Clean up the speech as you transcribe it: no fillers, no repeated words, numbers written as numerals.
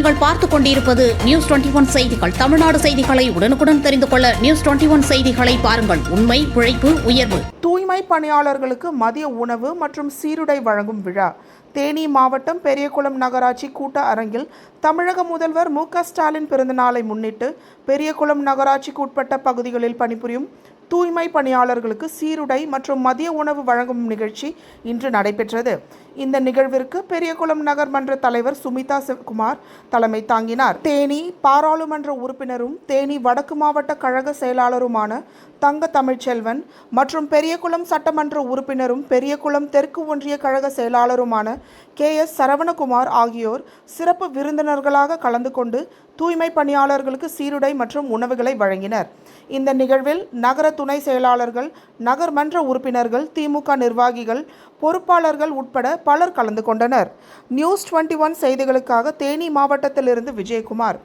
நீங்கள் பார்த்துக் கொண்டிருப்பது நியூஸ் 21 செய்திகள். தமிழ்நாடு செய்திகளை உடனுக்குடன் தெரிந்து கொள்ள நியூஸ் 21 செய்திகளை பாருங்கள். உண்மை, உழைப்பு, உயர்வு. தூய்மை பணியாளர்களுக்கு மதிய உணவு மற்றும் சீருடை வழங்கும் விழா தேனி மாவட்டம் பெரியகுளம் நகராட்சி கூட்ட அரங்கில் தமிழக முதல்வர் மு.க.ஸ்டாலின் பிறந்தநாளை முன்னிட்டு பெரியகுளம் நகராட்சிக்கு உட்பட்ட பகுதிகளில் பணிபுரியும் தூய்மை பணியாளர்களுக்கு சீருடை மற்றும் மதிய உணவு வழங்கும் நிகழ்ச்சி இன்று நடைபெற்றது. இந்த நிகழ்விற்கு பெரியகுளம் நகர்மன்ற தலைவர் சுமிதா சிவகுமார் தலைமை தாங்கினார். தேனி பாராளுமன்ற உறுப்பினரும் தேனி வடக்கு மாவட்ட கழக செயலாளருமான தங்க தமிழ்ச்செல்வன் மற்றும் பெரியகுளம் சட்டமன்ற உறுப்பினரும் பெரியகுளம் தெற்கு ஒன்றிய கழக செயலாளருமான K.S. சரவணகுமார் ஆகியோர் சிறப்பு விருந்தினர்களாக கலந்து கொண்டு தூய்மை பணியாளர்களுக்கு சீருடை மற்றும் உணவுகளை வழங்கினர். இந்த நிகழ்வில் நகர துணை செயலாளர்கள், நகர்மன்ற உறுப்பினர்கள், திமுக நிர்வாகிகள், பொறுப்பாளர்கள் உட்பட பலர் கலந்து கொண்டனர். நியூஸ் 21 செய்திகளுக்காக தேனி மாவட்டத்திலிருந்து விஜயகுமார்.